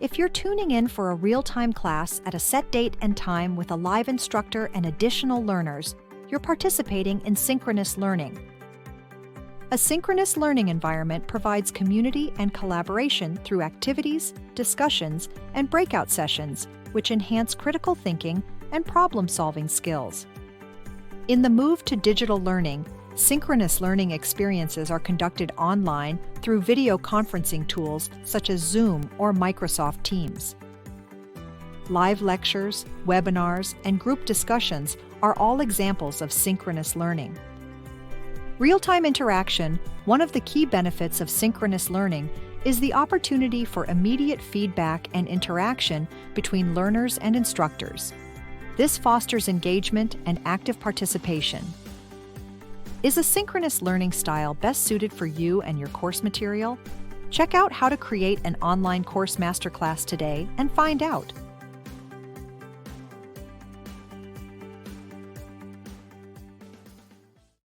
If you're tuning in for a real-time class at a set date and time with a live instructor and additional learners, you're participating in synchronous learning. A synchronous learning environment provides community and collaboration through activities, discussions, and breakout sessions, which enhance critical thinking and problem-solving skills. In the move to digital learning, synchronous learning experiences are conducted online through video conferencing tools such as Zoom or Microsoft Teams. Live lectures, webinars, and group discussions are all examples of synchronous learning. Real-time interaction, one of the key benefits of synchronous learning, is the opportunity for immediate feedback and interaction between learners and instructors. This fosters engagement and active participation. Is a synchronous learning style best suited for you and your course material? Check out how to create an online course masterclass today and find out.